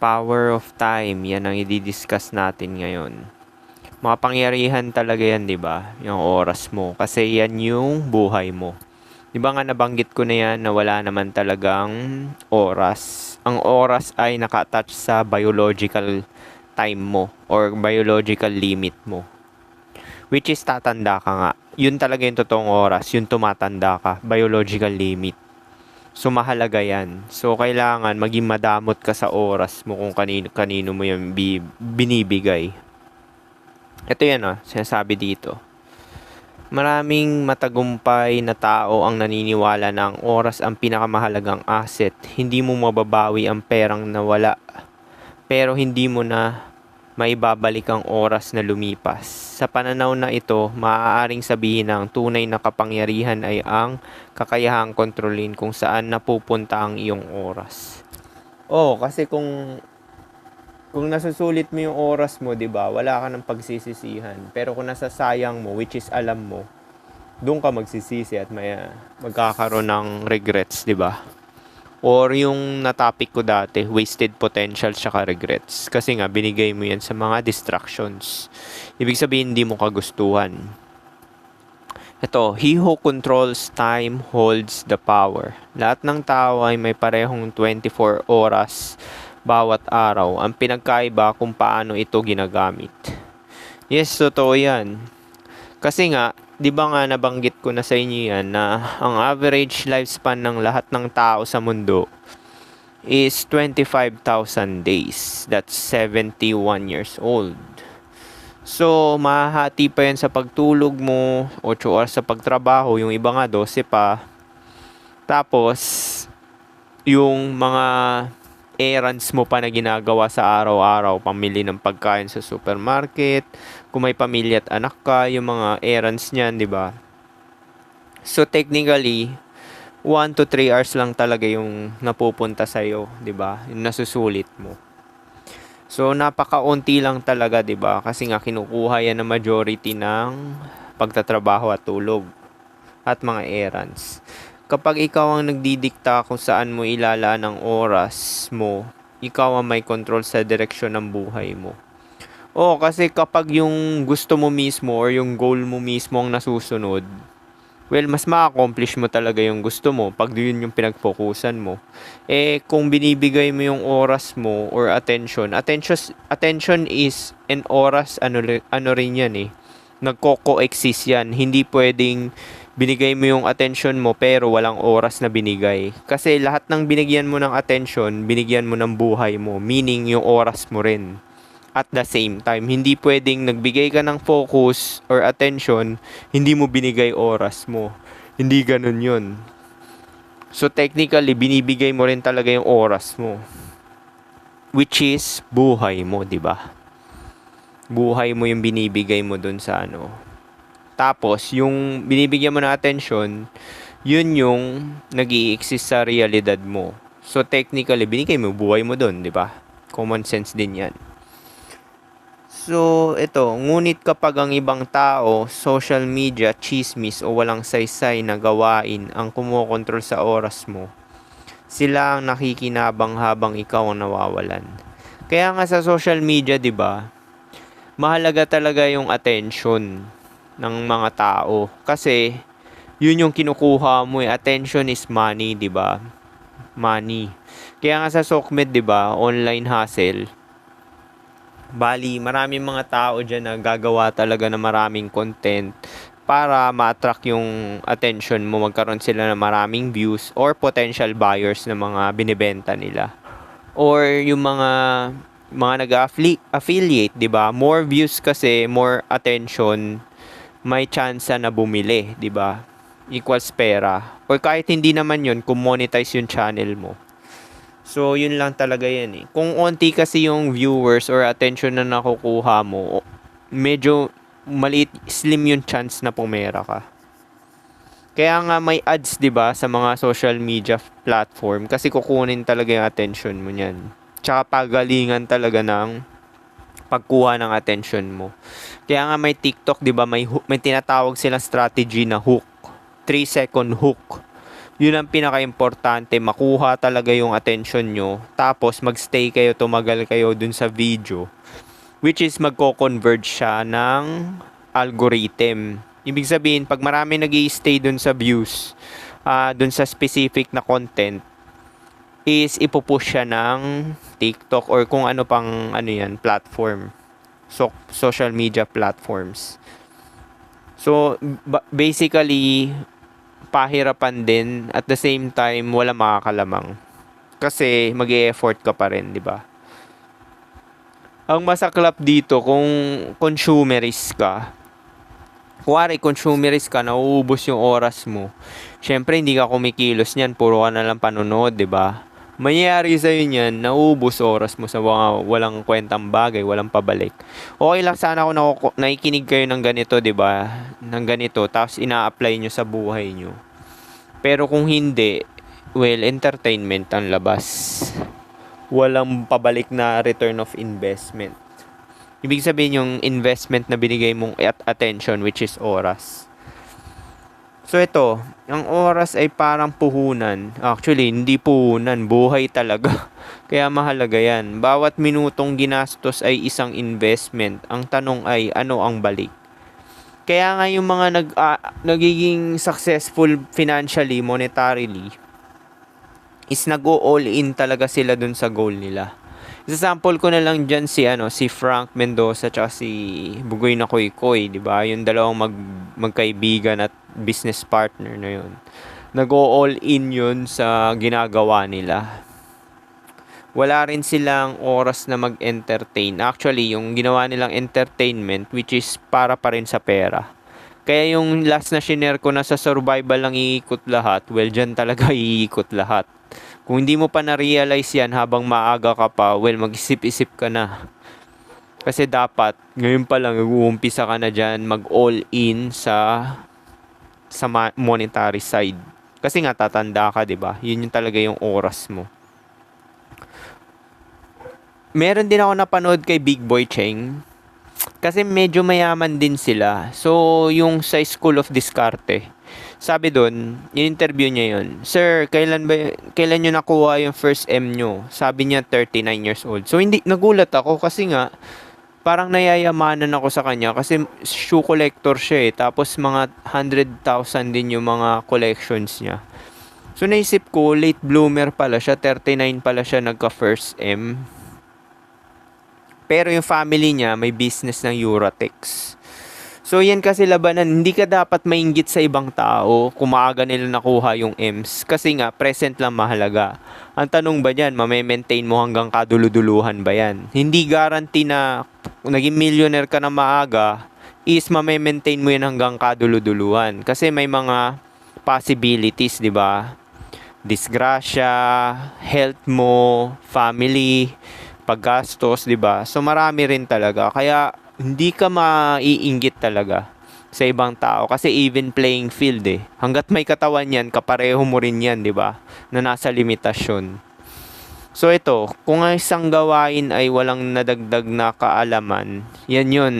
Power of time, yan ang i-discuss natin ngayon. Makapangyarihan talaga yan, di ba? Yung oras mo. Kasi yan yung buhay mo. Di ba nga nabanggit ko na yan na wala naman talagang oras. Ang oras ay naka-attach sa biological time mo or biological limit mo. Which is tatanda ka nga. Yun talaga yung totoong oras. Yung tumatanda ka. Biological limit. So, mahalaga yan. So, kailangan maging madamot ka sa oras mo kung kanino mo yung binibigay. Ito yan sinasabi dito. Maraming matagumpay na tao ang naniniwala na ang oras ang pinakamahalagang asset. Hindi mo mababawi ang perang nawala. Pero hindi mo na maibabalik ang oras na lumipas. Sa pananaw na ito, maaaring sabihin na ang tunay na kapangyarihan ay ang kakayahang kontrolin kung saan napupunta ang iyong oras. Kasi kung nasusulit mo yung oras mo, 'di ba? Wala ka ng pagsisisihan. Pero kung nasasayang mo, which is alam mo, doon ka magsisisi at magkakaroon ng regrets, 'di ba? Or yung natopic ko dati, wasted potential tsaka regrets. Kasi nga, binigay mo yan sa mga distractions. Ibig sabihin, hindi mo kagustuhan. Ito, he who controls time holds the power. Lahat ng tao ay may parehong 24 oras bawat araw. Ang pinagkaiba kung paano ito ginagamit. Yes, totoo yan. Kasi nga, di ba nga nabanggit ko na sa inyo yan na ang average lifespan ng lahat ng tao sa mundo is 25,000 days. That's 71 years old. So, mahahati pa yan sa pagtulog mo, 8 oras sa pagtrabaho, yung iba nga 12 pa. Tapos, yung mga errands mo pa na ginagawa sa araw-araw, pamili ng pagkain sa supermarket, kung may pamilya at anak ka, yung mga errands niyan, di ba? So technically, 1 to 3 hours lang talaga yung napupunta sa iyo, di ba? Yung nasusulit mo. So napakaunti lang talaga, di ba? Kasi nga kinukuha yan ng majority ng pagtatrabaho at tulog at mga errands. Kapag ikaw ang nagdidikta kung saan mo ilalaan ang oras mo, ikaw ang may control sa direksyon ng buhay mo. Kasi kapag yung gusto mo mismo or yung goal mo mismo ang nasusunod, mas ma-accomplish mo talaga yung gusto mo pag yun yung pinag-focusan mo. Kung binibigay mo yung oras mo or attention is an oras, ano rin yan nagko-coexist yan. Hindi pwedeng binigay mo yung attention mo pero walang oras na binigay. Kasi lahat ng binigyan mo ng attention, binigyan mo ng buhay mo. Meaning yung oras mo rin. At the same time, hindi pwedeng nagbigay ka ng focus or attention, hindi mo binigay oras mo. Hindi ganun yun. So technically, binibigay mo rin talaga yung oras mo. Which is buhay mo, di ba? Buhay mo yung binibigay mo dun sa Tapos, yung binibigyan mo ng attention, yun yung nag-i-exist sa realidad mo. So, technically, binigay mo buhay mo dun, di ba? Common sense din yan. So, ngunit kapag ang ibang tao, social media, chismis o walang saysay na gawain ang kumokontrol sa oras mo, sila ang nakikinabang habang ikaw ang nawawalan. Kaya nga sa social media, di ba, mahalaga talaga yung attention ng mga tao. Kasi, yun yung kinukuha mo Attention is money, di ba? Money. Kaya nga sa SOCMED, di ba, online hustle, bali, maraming mga tao dyan na gagawa talaga ng maraming content para ma-attract yung attention mo, magkaroon sila ng maraming views or potential buyers ng mga binibenta nila. Or yung mga nag-affiliate, 'di ba? More views kasi, more attention, may chance na bumili, 'di ba? Equals pera. Or kahit hindi naman 'yun, kung monetize yung channel mo. So, yun lang talaga yan Kung onti kasi yung viewers or attention na nakukuha mo, medyo maliit, slim yung chance na pumera ka. Kaya nga may ads, 'di ba, sa mga social media platform kasi kukunin talaga yung attention mo niyan. Tsaka pagalingan talaga ng pagkuha ng attention mo. Kaya nga may TikTok, 'di ba, may tinatawag silang strategy na hook. 3-second hook. Yun ang pinaka-importante, makuha talaga yung attention nyo. Tapos magstay kayo, tumagal kayo dun sa video. Which is magko-converge siya ng algorithm. Ibig sabihin, pag marami nag-i-stay dun sa views, dun sa specific na content, is ipupush siya ng TikTok or kung ano pang platform. So, social media platforms. So, basically, pahirapan din at the same time wala makakalamang kasi mag-e-effort ka pa rin, di ba? Ang masaklap dito kung consumerist ka, nauubos yung oras mo, syempre hindi ka kumikilos niyan, puro ka na lang panonood, di ba? Mangyayari sa'yo niyan, nauubos oras mo sa mga walang kwentang bagay, walang pabalik. Okay lang sana kung nakikinig kayo ng ganito, di ba? Ng ganito, tapos ina-apply nyo sa buhay nyo. Pero kung hindi, well, entertainment ang labas. Walang pabalik na return of investment. Ibig sabihin yung investment na binigay mong attention, which is oras. So ito, ang oras ay parang puhunan. Actually, hindi puhunan, buhay talaga. Kaya mahalaga yan. Bawat minutong ginastos ay isang investment. Ang tanong ay, ano ang balik? Kaya nga yung mga nagiging successful financially, monetarily, is nag-all in talaga sila dun sa goal nila. Example ko na lang dyan si Frank Mendoza at si Bugoy na Koy Koy, di ba? Yung dalawang magkaibigan at business partner na yun. Nag-all in yun sa ginagawa nila. Wala rin silang oras na mag-entertain. Actually, yung ginawa nilang entertainment, which is para pa rin sa pera. Kaya yung last na share ko na sa survival lang iikot lahat, well, dyan talaga iikot lahat. Kung hindi mo pa na-realize yan habang maaga ka pa, well, mag-isip-isip ka na. Kasi dapat, ngayon pa lang, uumpisa ka na dyan, mag-all in sa monetary side. Kasi nga, tatanda ka, diba? Yun yung talaga yung oras mo. Meron din ako napanood kay Big Boy Cheng. Kasi medyo mayaman din sila. So, yung sa School of Discarte, sabi doon, in-interview niya yun, Sir, kailan nyo nakuha yung first M nyo? Sabi niya, 39 years old. So, nagulat ako kasi nga, parang nayayamanan ako sa kanya kasi shoe collector siya eh. Tapos, mga 100,000 din yung mga collections niya. So, naisip ko, late bloomer pala siya, 39 pala siya nagka first M. Pero yung family niya, may business ng Eurotex. So, yan kasi labanan. Hindi ka dapat mainggit sa ibang tao kung maaga nila nakuha yung M's. Kasi nga, present lang mahalaga. Ang tanong ba dyan, maintain mo hanggang kaduluduluhan ba yan? Hindi guarantee na naging millionaire ka na maaga is maintain mo yan hanggang kaduluduluhan. Kasi may mga possibilities, di ba? Disgrasya, health mo, family, paggastos, di ba? So, marami rin talaga. Kaya, hindi ka maiinggit talaga sa ibang tao kasi even playing field eh. Hanggat may katawan yan, kapareho mo rin yan, di ba? Na nasa limitasyon. So ito, kung ang isang gawain ay walang nadagdag na kaalaman, yan yun.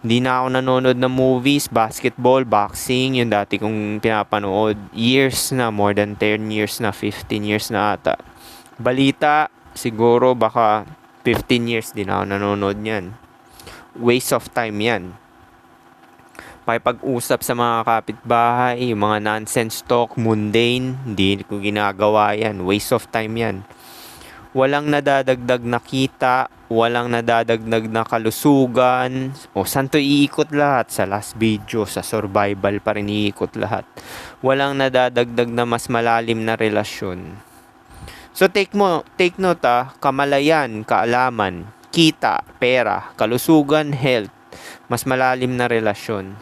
Hindi na ako nanonood ng movies, basketball, boxing, yung dati kong pinapanood. Years na, more than 10 years na, 15 years na ata. Balita, siguro baka 15 years din ako nanonood niyan. Waste of time yan. Pakipag-usap sa mga kapitbahay, yung mga nonsense talk, mundane, hindi ko ginagawa yan. Waste of time yan. Walang nadadagdag na kita, walang nadadagdag na kalusugan. O saan to iikot lahat? Sa last video, sa survival pa rin iikot lahat. Walang nadadagdag na mas malalim na relasyon. So take note kamalayan, kaalaman, kita, pera, kalusugan, health, mas malalim na relasyon.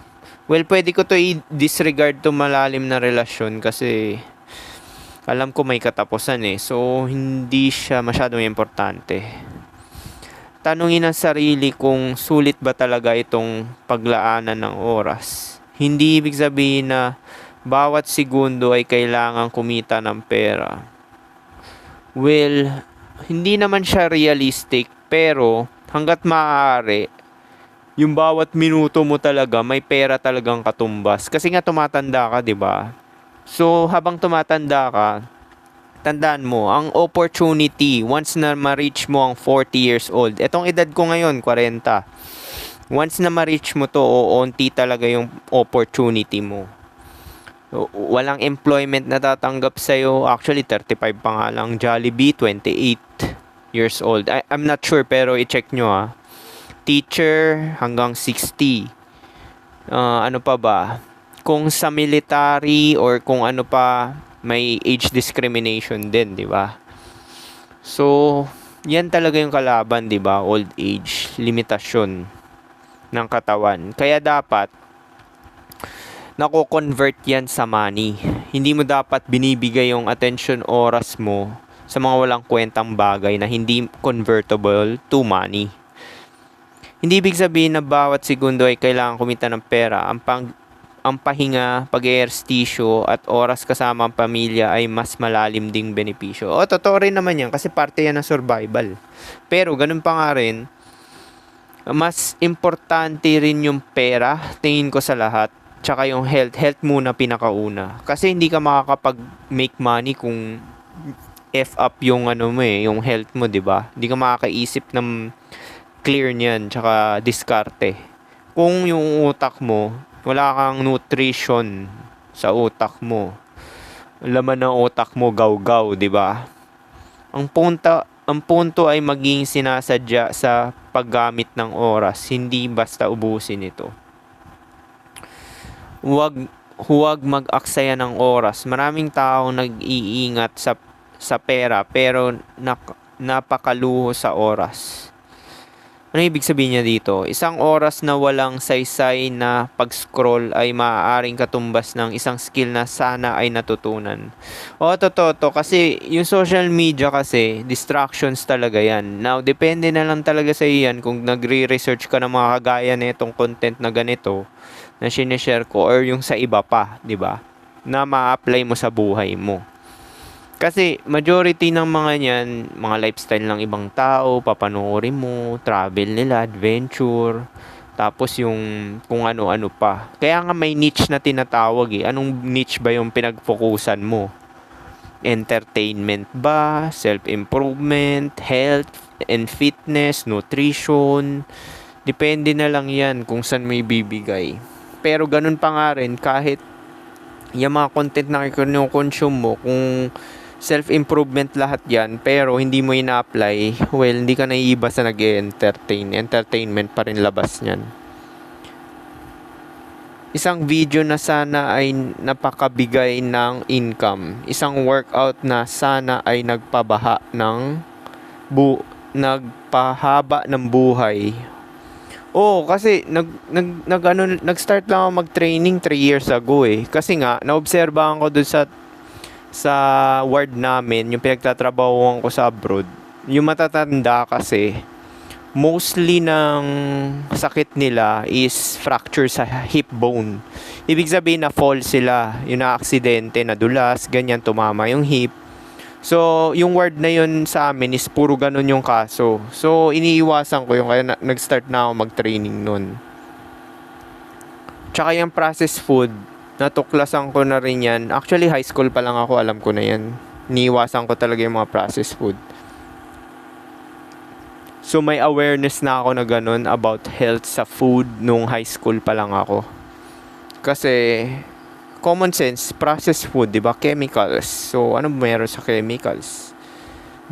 Well, pwede ko to i-disregard to malalim na relasyon kasi alam ko may katapusan eh. So, hindi siya masyadong importante. Tanungin ang sarili kung sulit ba talaga itong paglaanan ng oras. Hindi ibig sabihin na bawat segundo ay kailangan kumita ng pera. Well, hindi naman siya realistic. Pero, hanggat maaari, yung bawat minuto mo talaga, may pera talagang katumbas. Kasi nga tumatanda ka, di ba? So, habang tumatanda ka, tandaan mo, ang opportunity, once na ma-reach mo ang 40 years old, etong edad ko ngayon, 40, once na ma-reach mo to, onti talaga yung opportunity mo. Walang employment na tatanggap sa'yo. Actually, 35 pa nga lang. Jollibee, 28 years old. I'm not sure, pero i-check nyo Teacher, hanggang 60. Ano pa ba? Kung sa military or kung ano pa, may age discrimination din, di ba? So, yan talaga yung kalaban, di ba? Old age, limitasyon ng katawan. Kaya dapat, nako-convert yan sa money. Hindi mo dapat binibigay yung attention oras mo sa mga walang kwentang bagay na hindi convertible to money. Hindi ibig sabihin na bawat segundo ay kailangan kumita ng pera. Ang pahinga, pag-ehersisyo at oras kasama ang pamilya ay mas malalim ding benepisyo. Totoo rin naman yan kasi parte yan ng survival. Pero ganun pa nga rin, mas importante rin yung pera, tingin ko sa lahat. Tsaka yung health muna pinakauna. Kasi hindi ka makakapag-make money kung F up yung yung health mo, 'di ba? Hindi ka makakaisip ng clear niyan, tsaka diskarte. Kung yung utak mo, wala kang nutrition sa utak mo. Laman ng utak mo gaw-gaw, 'di ba? Ang punto ay maging sinasadya sa paggamit ng oras, hindi basta ubusin ito. Huwag mag-aksaya ng oras. Maraming tao nag-iingat sa pera pero napakaluho sa oras. Ano ibig sabihin niya dito? Isang oras na walang saysay na pag-scroll ay maaaring katumbas ng isang skill na sana ay natutunan. Totoo to. Kasi yung social media kasi, distractions talaga yan. Now, depende na lang talaga sa iyan kung nagre-research ka ng mga kagaya na itong content na ganito na sinishare ko or yung sa iba pa, di ba? Na ma-apply mo sa buhay mo. Kasi majority ng mga niyan, mga lifestyle ng ibang tao, papanoorin mo, travel nila, adventure, tapos yung kung ano-ano pa. Kaya nga may niche na tinatawag Anong niche ba yung pinag-focusan mo? Entertainment ba? Self-improvement? Health and fitness? Nutrition? Depende na lang yan kung saan may bibigay. Pero ganun pa nga rin, kahit yung mga content na kino-consume mo, kung self-improvement lahat yan, pero hindi mo ina-apply, well, hindi ka naiiba sa nag-entertain. Entertainment pa rin labas niyan. Isang video na sana ay napakabigay ng income. Isang workout na sana ay nagpahaba ng buhay. Kasi nag-start lang ako mag-training 3 years ago Kasi nga, naobserbahan ko dun sa ward namin, yung pinagtatrabahuan ko sa abroad. Yung matatanda kasi, mostly ng sakit nila is fracture sa hip bone. Ibig sabihin na fall sila, yung na-aksidente, nadulas, ganyan, tumama yung hip. So, yung ward na yun sa amin is puro ganun yung kaso. So, iniiwasan ko yung kaya nag-start na ako mag-training nun. Tsaka yung processed food, natuklasan ko na rin yan. Actually, high school pa lang ako, alam ko na yan. Iniiwasan ko talaga yung mga processed food. So, may awareness na ako na ganun about health sa food nung high school pa lang ako. Kasi, common sense, processed food, di ba? Chemicals. So, ano meron sa chemicals?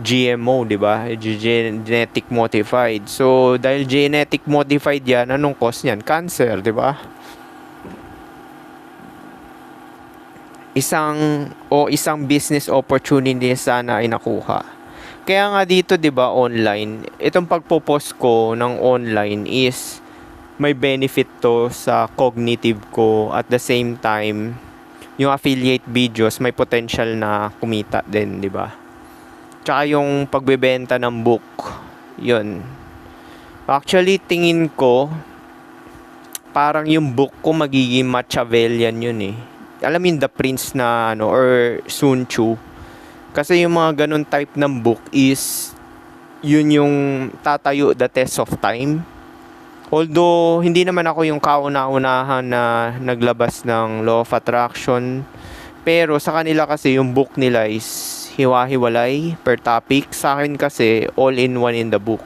GMO, di ba? Genetic modified. So, dahil genetic modified yan, anong cause niyan? Cancer, di ba? Isang business opportunity sana ay nakuha. Kaya nga dito, 'di ba, online, itong pagpo-post ko ng online is may benefit to sa cognitive ko, at the same time yung affiliate videos may potential na kumita din, 'di ba? Tsaka yung pagbebenta ng book, 'yun. Actually, tingin ko parang yung book ko magiging Machiavellian yun Alam mo yung The Prince na or Sun Tzu. Kasi yung mga ganun type ng book is yun yung tatayo the test of time. Although hindi naman ako yung kauna-unahan na naglabas ng Law of Attraction, Pero sa kanila kasi yung book nila is hiwa-hiwalay per topic. Sa akin kasi all in one in the book.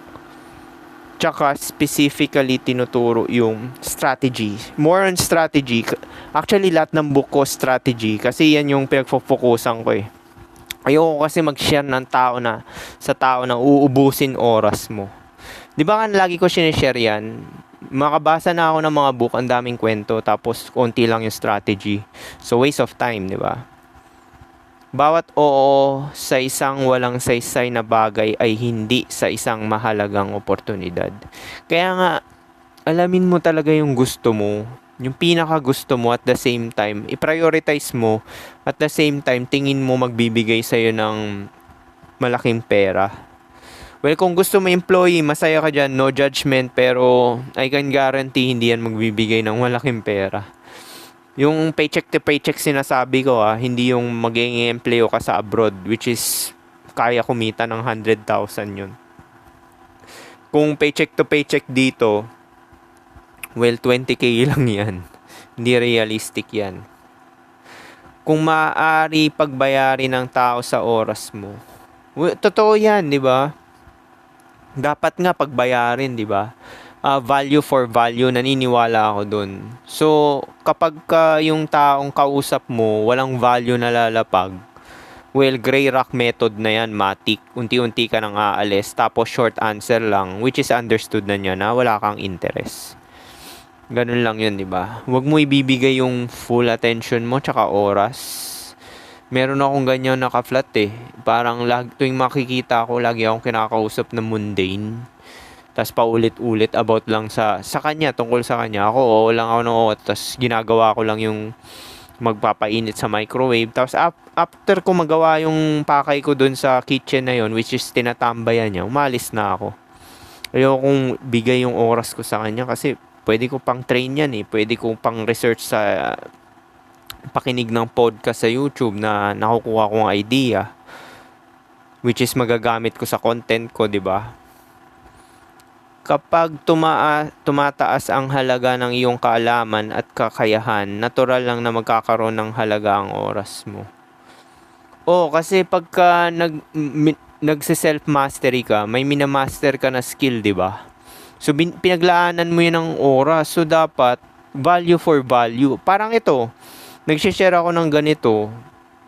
Tsaka specifically tinuturo yung strategy. More on strategy. Actually lahat ng book ko strategy kasi yan yung pinagfo-focusan ko eh. Ayoko kasi mag-share ng tao na sa tao na uubusin oras mo. 'Di ba nga lagi ko sinishare yan? Makabasa na ako ng mga book, ang daming kwento, tapos konti lang yung strategy. So waste of time, 'di ba? Bawat oo sa isang walang saysay na bagay ay hindi sa isang mahalagang oportunidad. Kaya nga, alamin mo talaga yung gusto mo, yung pinaka gusto mo at the same time, i-prioritize mo at the same time, tingin mo magbibigay sa'yo ng malaking pera. Well, kung gusto mo employee, masaya ka dyan, no judgment, pero I can guarantee hindi yan magbibigay ng malaking pera. Yung paycheck to paycheck sinasabi ko hindi yung magiging empleo ka sa abroad, which is kaya kumita ng 100,000 yun. Kung paycheck to paycheck dito, well, 20k lang yan. Hindi realistic yan. Kung maaari pagbayarin ng tao sa oras mo, totoo yan, di ba? Dapat nga pagbayarin, di ba? Value for value, naniniwala ako dun. So, kapag yung taong kausap mo, walang value na lalapag, well, gray rock method na yan, matik. Unti-unti ka nang aalis, tapos short answer lang, which is understood na niya na wala kang interest. Ganun lang yun, di ba? Huwag mo ibibigay yung full attention mo, tsaka oras. Meron akong ganyan naka-flat eh. Parang tuwing makikita ako, lagi akong kinakausap na mundane. Tas paulit-ulit about lang sa kanya, tungkol sa kanya. Ako, oo lang ako ng oo. Tas ginagawa ko lang yung magpapainit sa microwave. Tapos after ko magawa yung pakay ko dun sa kitchen na yon, which is tinatambayan niya, umalis na ako. Ayokong bigay yung oras ko sa kanya kasi pwede ko pang train yan eh. Pwede ko pang research sa pakinig ng podcast sa YouTube na nakukuha kong idea. Which is magagamit ko sa content ko, di ba? Kapag tumataas ang halaga ng iyong kaalaman at kakayahan, natural lang na magkakaroon ng halaga ang oras mo. Kasi pagka nagse-self-mastery ka, may minamaster ka na skill, di ba? So, pinaglaanan mo yun ng oras. So, dapat, value for value. Parang ito, nagsishare ako ng ganito,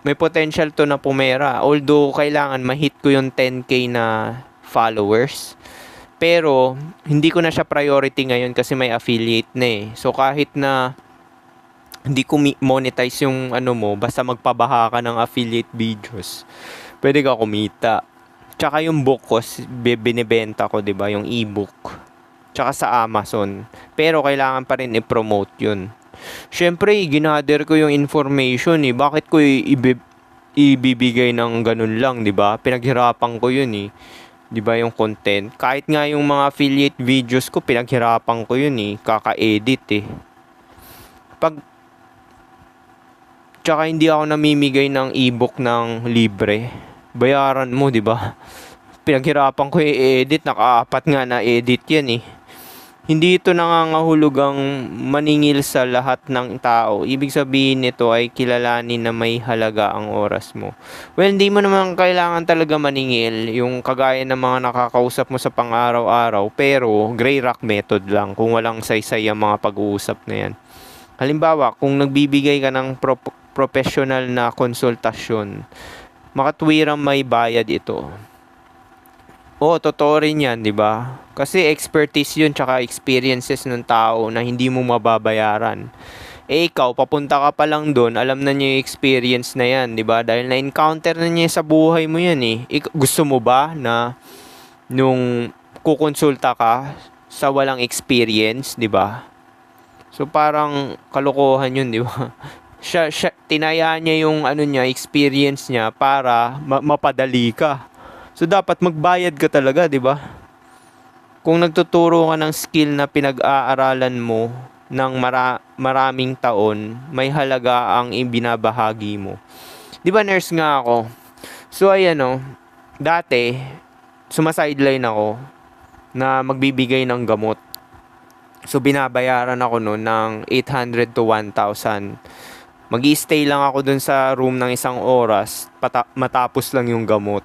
may potential to na pumera. Although, kailangan ma-hit ko yung 10k na followers. Pero, hindi ko na siya priority ngayon kasi may affiliate na eh. So, kahit na hindi ko monetize yung mo, basta magpabaha ka ng affiliate videos, pwede ka kumita. Tsaka yung book ko, binibenta ko, diba? Yung ebook. Tsaka sa Amazon. Pero, kailangan pa rin i-promote yun. Siyempre, ginather ko yung information eh. Bakit ko ibibigay ng ganun lang, diba? Pinaghirapan ko yun eh. 'Di ba yung content? Kahit nga yung mga affiliate videos ko, pinaghirapan ko yun eh. Kaka-edit eh. Tsaka hindi ako namimigay ng ebook ng libre. Bayaran mo, 'di ba? Pinaghirapan ko i-edit, naka-4 nga na edit yan eh. Hindi ito nangangahulugang maningil sa lahat ng tao. Ibig sabihin nito ay kilalanin na may halaga ang oras mo. Well, hindi mo naman kailangan talaga maningil, yung kagaya ng mga nakakausap mo sa pang-araw-araw, pero gray rock method lang kung walang saysay ang mga pag-uusap na yan. Halimbawa, kung nagbibigay ka ng professional na konsultasyon, makatwirang may bayad ito. Totoo rin yan, di ba? Kasi expertise yun, tsaka experiences ng tao na hindi mo mababayaran. Ikaw, papunta ka pa lang doon, alam na niya yung experience na yan, di ba? Dahil na-encounter na niya sa buhay mo yan eh. Gusto mo ba na nung kukonsulta ka sa walang experience, di ba? So parang kalokohan yun, di ba? Siya, tinayaan niya yung experience niya para mapadali ka. So, dapat magbayad ka talaga, di ba? Kung nagtuturo ka ng skill na pinag-aaralan mo ng maraming taon, may halaga ang ibinabahagi mo. Di ba, nurse nga ako? So, ayan dati, sumasideline ako na magbibigay ng gamot. So, binabayaran ako ng 800 to 1,000 Mag-i-stay lang ako dun sa room ng isang oras, matapos lang yung gamot.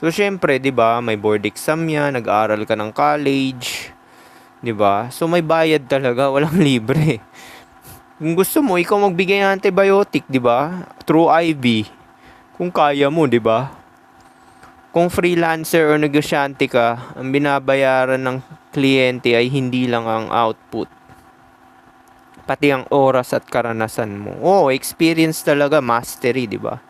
So, syempre, di ba, may board exam yan, nag-aaral ka ng college, di ba? So, may bayad talaga, walang libre. Kung gusto mo, ikaw magbigay ng antibiotic, di ba? Through IV. Kung kaya mo, di ba? Kung freelancer o negosyante ka, ang binabayaran ng kliyente ay hindi lang ang output, pati ang oras at karanasan mo. Oo, experience talaga, mastery, di ba?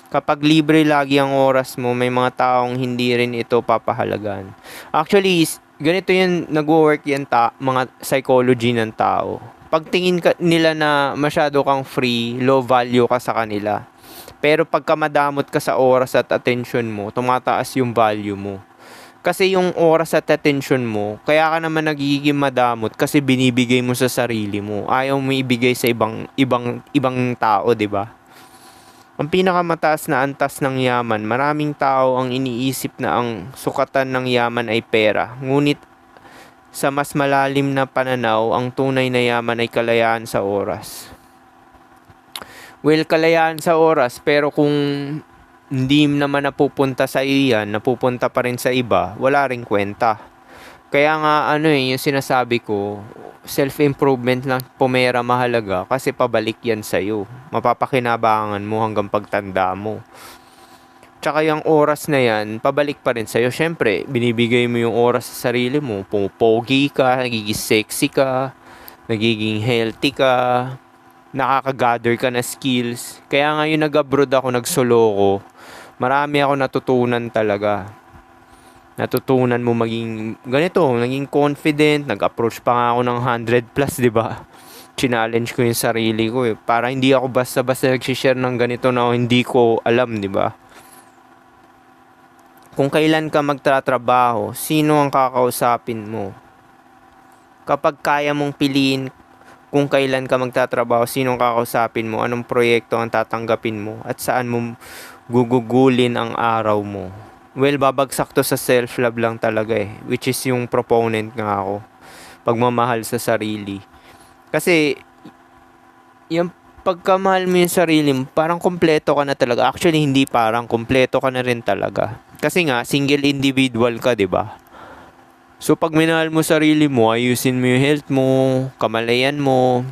Kapag libre lagi ang oras mo, may mga taong hindi rin ito papahalagan. Actually, ganito yung nag-work yan mga psychology ng tao. Pagtingin nila na masyado kang free, low value ka sa kanila. Pero pagka madamot ka sa oras at attention mo, tumataas yung value mo. Kasi yung oras at attention mo, kaya ka naman nagiging madamot kasi binibigay mo sa sarili mo. Ayaw mo ibigay sa ibang tao, 'di ba? Ang pinakamataas na antas ng yaman, maraming tao ang iniisip na ang sukatan ng yaman ay pera. Ngunit sa mas malalim na pananaw, ang tunay na yaman ay kalayaan sa oras. Well, kalayaan sa oras, pero kung hindi naman napupunta sa iyan, napupunta pa rin sa iba, wala ring kwenta. Kaya nga yung sinasabi ko, self-improvement lang pumera mahalaga kasi pabalik yan sa'yo. Mapapakinabangan mo hanggang pagtanda mo. Tsaka yung oras na yan, pabalik pa rin sa'yo. Syempre, binibigay mo yung oras sa sarili mo. Pumopogi ka, nagiging sexy ka, nagiging healthy ka, nakaka-gather ka na skills. Kaya nga yung nag-abroad ako, nagsolo ko, marami ako natutunan talaga. Natutunan mo maging ganito, naging confident, nag-approach pa nga ako ng 100 plus, di ba? Challenge ko yung sarili ko para hindi ako basta-basta nag-share ng ganito na hindi ko alam, di ba? Kung kailan ka magtatrabaho, sino ang kakausapin mo? Kapag kaya mong piliin kung kailan ka magtatrabaho, sino ang kakausapin mo, anong proyekto ang tatanggapin mo, at saan mo gugugulin ang araw mo. Well, babagsak to sa self-love lang talaga which is yung proponent nga ako. Pagmamahal sa sarili. Kasi, yung pagkamahal mo yung sarili mo, parang kompleto ka na talaga. Actually, hindi parang, kompleto ka na rin talaga. Kasi nga, single individual ka, di ba? So, pag minahal mo sarili mo, ayusin mo yung health mo, kamalayan mo.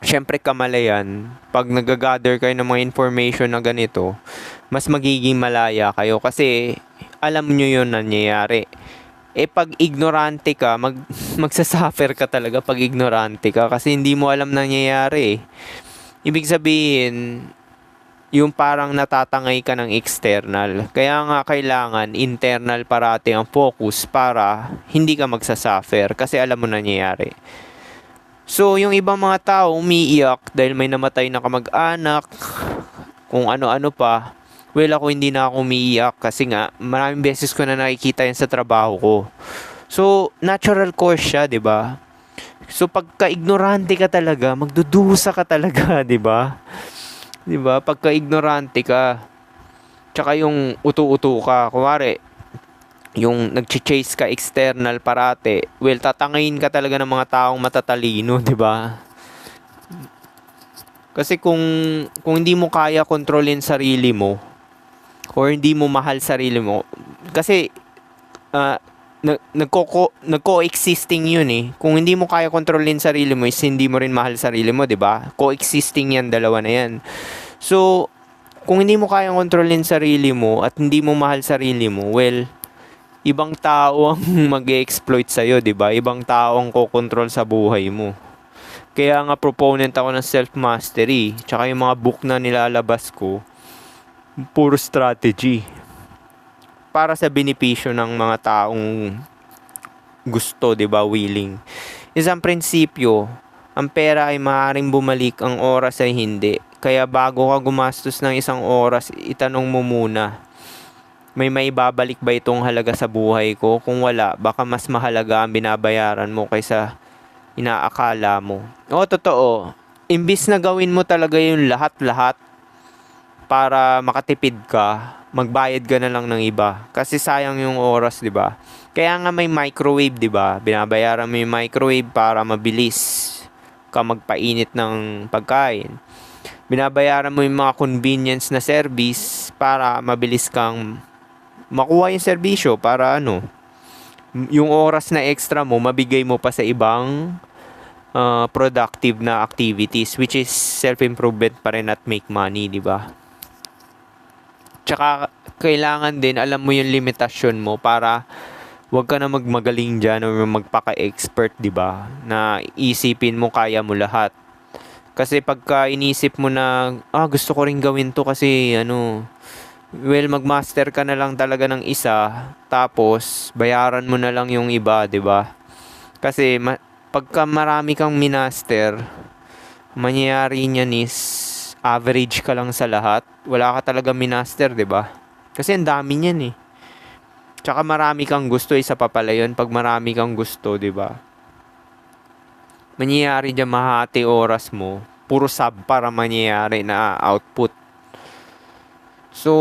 Syempre, kamalayan, pag nag-gather kayo ng mga information na ganito, mas magiging malaya kayo kasi alam nyo yun nangyayari. Pag ignorante ka, magsasuffer ka talaga pag ignorante ka kasi hindi mo alam nangyayari. Ibig sabihin, yung parang natatangay ka ng external. Kaya nga kailangan internal parati ang focus para hindi ka magsasuffer kasi alam mo nangyayari. So, yung ibang mga tao umiiyak dahil may namatay na kamag-anak, kung ano-ano pa. Well, ako hindi na ako umiiyak kasi nga maraming beses ko na nakikita yan sa trabaho ko. So, natural course siya, 'di ba? So, pagka-ignorante ka talaga, magdudusa ka talaga, 'di ba? 'Di ba? Pagka-ignorante ka, tsaka yung utu-utu ka, kumare, yung nag-chase ka external parate, well, tatangayin ka talaga ng mga taong matatalino, 'di ba? Kasi kung hindi mo kaya kontrolin sarili mo or hindi mo mahal sarili mo, kasi nagko-existing yun Kung hindi mo kaya kontrolin sarili mo, is hindi mo rin mahal sarili mo, 'di ba? Co-existing yan, dalawa na yan. So, kung hindi mo kaya kontrolin sarili mo at hindi mo mahal sarili mo, well, ibang tao ang mag-exploit sa'yo, 'di ba? Ibang tao ang kokontrol sa buhay mo. Kaya nga proponent ako ng self-mastery. Tsaka yung mga book na nilalabas ko, puro strategy. Para sa benepisyo ng mga taong gusto, 'di ba, willing. Isang prinsipyo, ang pera ay maaaring bumalik, ang oras ay hindi. Kaya bago ka gumastos ng isang oras, itanong mo muna, may maibabalik ba itong halaga sa buhay ko? Kung wala, baka mas mahalaga ang binabayaran mo kaysa inaakala mo. Oo, totoo. Imbis na gawin mo talaga yung lahat-lahat para makatipid ka, magbayad ka na lang ng iba. Kasi sayang yung oras, di ba? Kaya nga may microwave, di ba? Binabayaran mo yung microwave para mabilis. ka magpainit ng pagkain. Binabayaran mo yung mga convenience na service para mabilis kang makuha yung serbisyo para yung oras na extra mo, mabigay mo pa sa ibang productive na activities, which is self-improvement pa rin at make money, di ba? Tsaka, kailangan din, alam mo yung limitasyon mo para wag ka na magmagaling dyan o magpaka-expert, di ba? Na isipin mo kaya mo lahat. Kasi pagka inisip mo na, gusto ko rin gawin to kasi magmaster ka na lang talaga ng isa, tapos bayaran mo na lang yung iba, 'di ba? Kasi pagka marami kang minaster, mangyayari niyan is average ka lang sa lahat. Wala ka talaga minaster, 'di ba? Kasi ang dami niyan eh. Tsaka marami kang gusto, isa pa pala yun. Pag marami kang gusto, 'di ba? Mangyayari diyan mahati oras mo. Puro sub para mangyayari na output. So,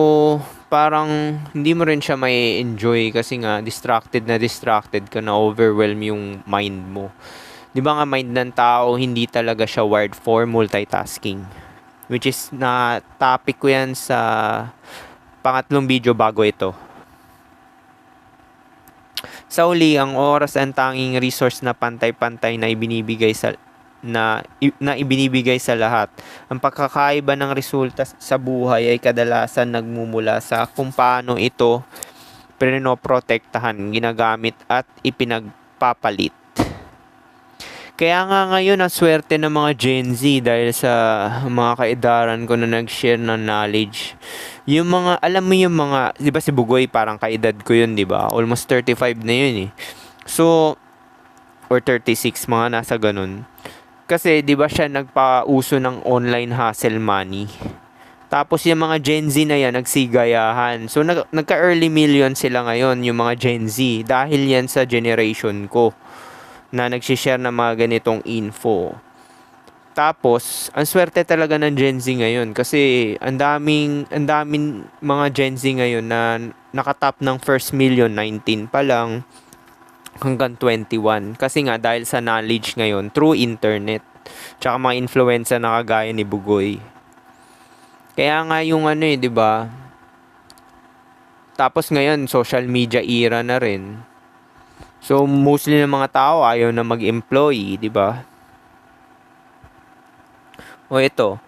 parang hindi mo rin siya may enjoy kasi nga distracted ka na overwhelm yung mind mo. 'Di ba nga mind ng tao hindi talaga siya wired for multitasking. Which is na topic ko yan sa pangatlong video bago ito. Sa uli, ang oras ang tanging resource na pantay-pantay na ibinibigay sa lahat. Ang pagkakaiba ng resulta sa buhay ay kadalasan nagmumula sa kung paano ito pinoprotektahan, ginagamit at ipinagpapalit. Kaya nga ngayon ang swerte ng mga Gen Z dahil sa mga kaedaran ko na nag-share ng knowledge. Yung mga, alam mo yung mga, di ba si Bugoy parang kaedad ko yun, di ba? Almost 35 na yun eh. So, or 36, mga nasa ganun. Kasi, di ba siya nagpauso ng online hustle money. Tapos yung mga Gen Z na yan, nagsigayahan. So, nagka-early million sila ngayon, yung mga Gen Z. Dahil yan sa generation ko na nagsishare ng mga ganitong info. Tapos, ang swerte talaga ng Gen Z ngayon kasi ang daming mga Gen Z ngayon na nakatap ng first million, 19 pa lang hanggang 21. Kasi nga dahil sa knowledge ngayon through internet. Tsaka mga influencer na kagaya ni Bugoy. Kaya nga yung 'di ba? Tapos ngayon social media era na rin. So mostly ng mga tao ayaw na mag-employee, 'di ba? O ito.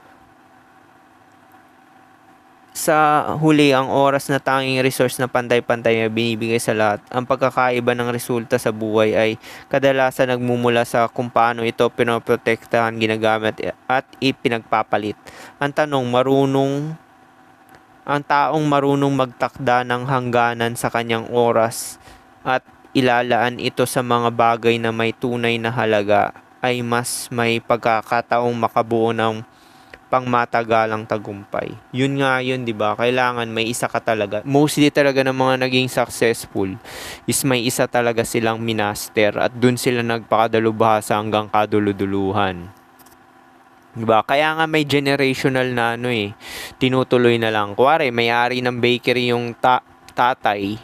Sa huli, ang oras na tanging resource na pantay-pantay na binibigay sa lahat. Ang pagkakaiba ng resulta sa buhay ay kadalasan nagmumula sa kung paano ito pinoprotektahan, ginagamit at ipinagpapalit. Ang tanong, ang taong marunong magtakda ng hangganan sa kanyang oras at ilalaan ito sa mga bagay na may tunay na halaga ay mas may pagkakataong makabuo ng pangmatagalang tagumpay. Yun nga yun, 'di ba? Kailangan may isa ka talaga. Mostly talaga ng mga naging successful is may isa talaga silang minaster at dun sila nagpakadalubhasa hanggang kaduluduluhan. 'Di ba? Kaya nga may generational na tinutuloy na lang. Kuwari, may-ari ng bakery yung tatay,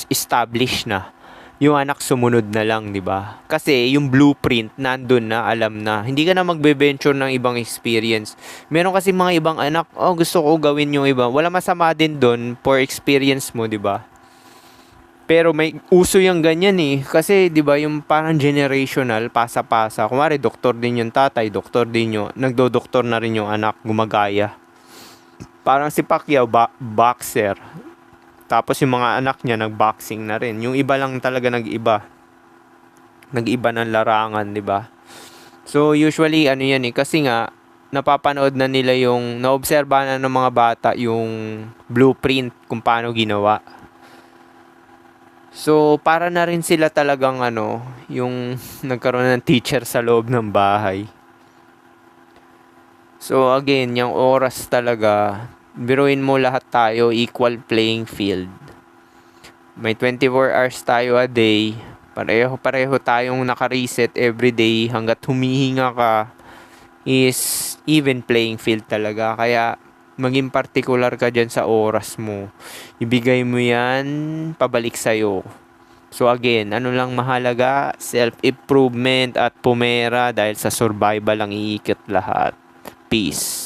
establish na. Yung anak sumunod na lang, 'di ba? Kasi yung blueprint nandun na, alam na. Hindi ka na magbe-venture ng ibang experience. Meron kasi mga ibang anak, gusto ko gawin yung iba. Wala masama din doon for experience mo, 'di ba? Pero may uso yung ganyan eh. Kasi 'di ba yung parang generational, pasa-pasa. Kumari doktor din yung tatay, doktor din yung nagdo-doktor na rin yung anak, gumagaya. Parang si Pacquiao, boxer. Tapos yung mga anak niya nag-boxing na rin. Yung iba lang talaga nag-iba. Nag-iba ng larangan, 'di ba? So usually yan kasi nga napapanood na nila yung naobserba na ng mga bata yung blueprint kung paano ginawa. So para na rin sila talagang yung nagkaroon ng teacher sa loob ng bahay. So again, yung oras talaga, biruin mo lahat tayo, equal playing field. May 24 hours tayo a day. Pareho tayong naka-reset everyday hanggat humihinga ka is even playing field talaga. Kaya maging particular ka dyan sa oras mo. Ibigay mo yan pabalik sa'yo. So again, ano lang mahalaga? Self-improvement at pumera dahil sa survival ang iikot lahat. Peace.